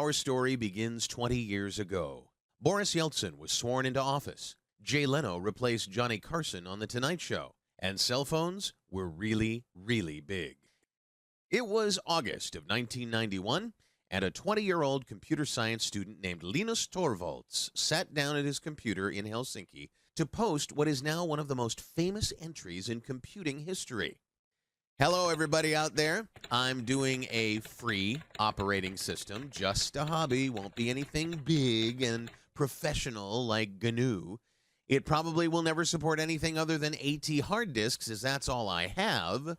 Our story begins 20 years ago. Boris Yeltsin was sworn into office. Jay Leno replaced Johnny Carson on The Tonight Show. And cell phones were really, really big. It was August of 1991, and a 20-year-old computer science student named Linus Torvalds sat down at his computer in Helsinki to post what is now one of the most famous entries in computing history. Hello, everybody out there. I'm doing a free operating system, just a hobby, won't be anything big and professional like GNU. It probably will never support anything other than AT hard disks, as that's all I have.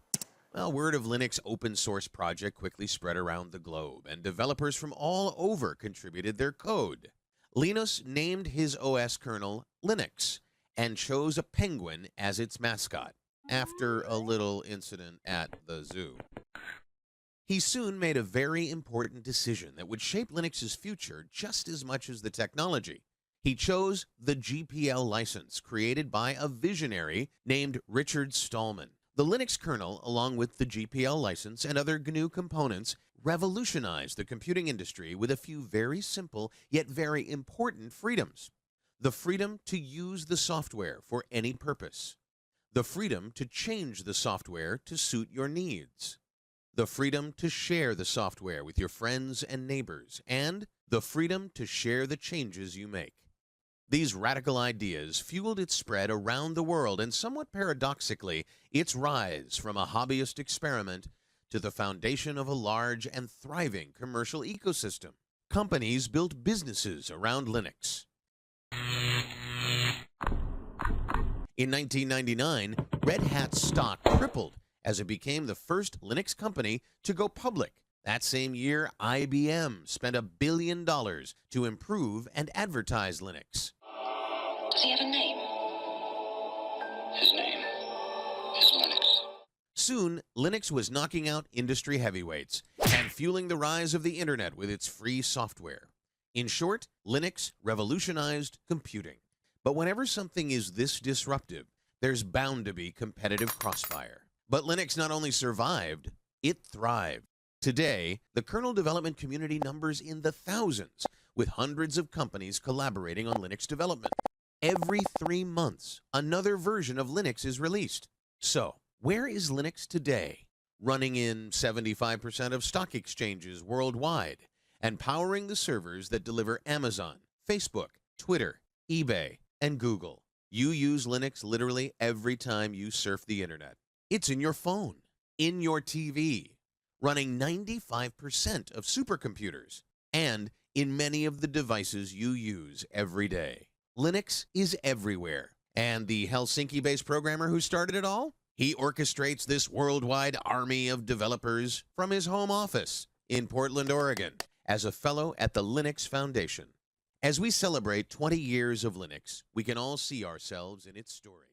Well, word of Linux open source project quickly spread around the globe, and developers from all over contributed their code. Linus named his OS kernel Linux and chose a penguin as its mascot, after a little incident at the zoo. He soon made a very important decision that would shape Linux's future just as much as the technology. He chose the GPL license, created by a visionary named Richard Stallman. The Linux kernel, along with the GPL license and other GNU components, revolutionized the computing industry with a few very simple yet very important freedoms. The freedom to use the software for any purpose. The freedom to change the software to suit your needs. The freedom to share the software with your friends and neighbors. And the freedom to share the changes you make. These radical ideas fueled its spread around the world and, somewhat paradoxically, its rise from a hobbyist experiment to the foundation of a large and thriving commercial ecosystem. Companies built businesses around Linux. In 1999, Red Hat's stock tripled as it became the first Linux company to go public. That same year, IBM spent $1 billion to improve and advertise Linux. Does he have a name? His name is Linux. Soon, Linux was knocking out industry heavyweights and fueling the rise of the internet with its free software. In short, Linux revolutionized computing. But whenever something is this disruptive, there's bound to be competitive crossfire. But Linux not only survived, it thrived. Today, the kernel development community numbers in the thousands, with hundreds of companies collaborating on Linux development. Every 3 months, another version of Linux is released. So, where is Linux today? Running in 75% of stock exchanges worldwide, and powering the servers that deliver Amazon, Facebook, Twitter, eBay, and Google. You use Linux literally every time you surf the internet. It's in your phone, in your TV, running 95% of supercomputers, and in many of the devices you use every day. Linux is everywhere. And the Helsinki-based programmer who started it all? He orchestrates this worldwide army of developers from his home office in Portland, Oregon, as a fellow at the Linux Foundation. As we celebrate 20 years of Linux, we can all see ourselves in its story.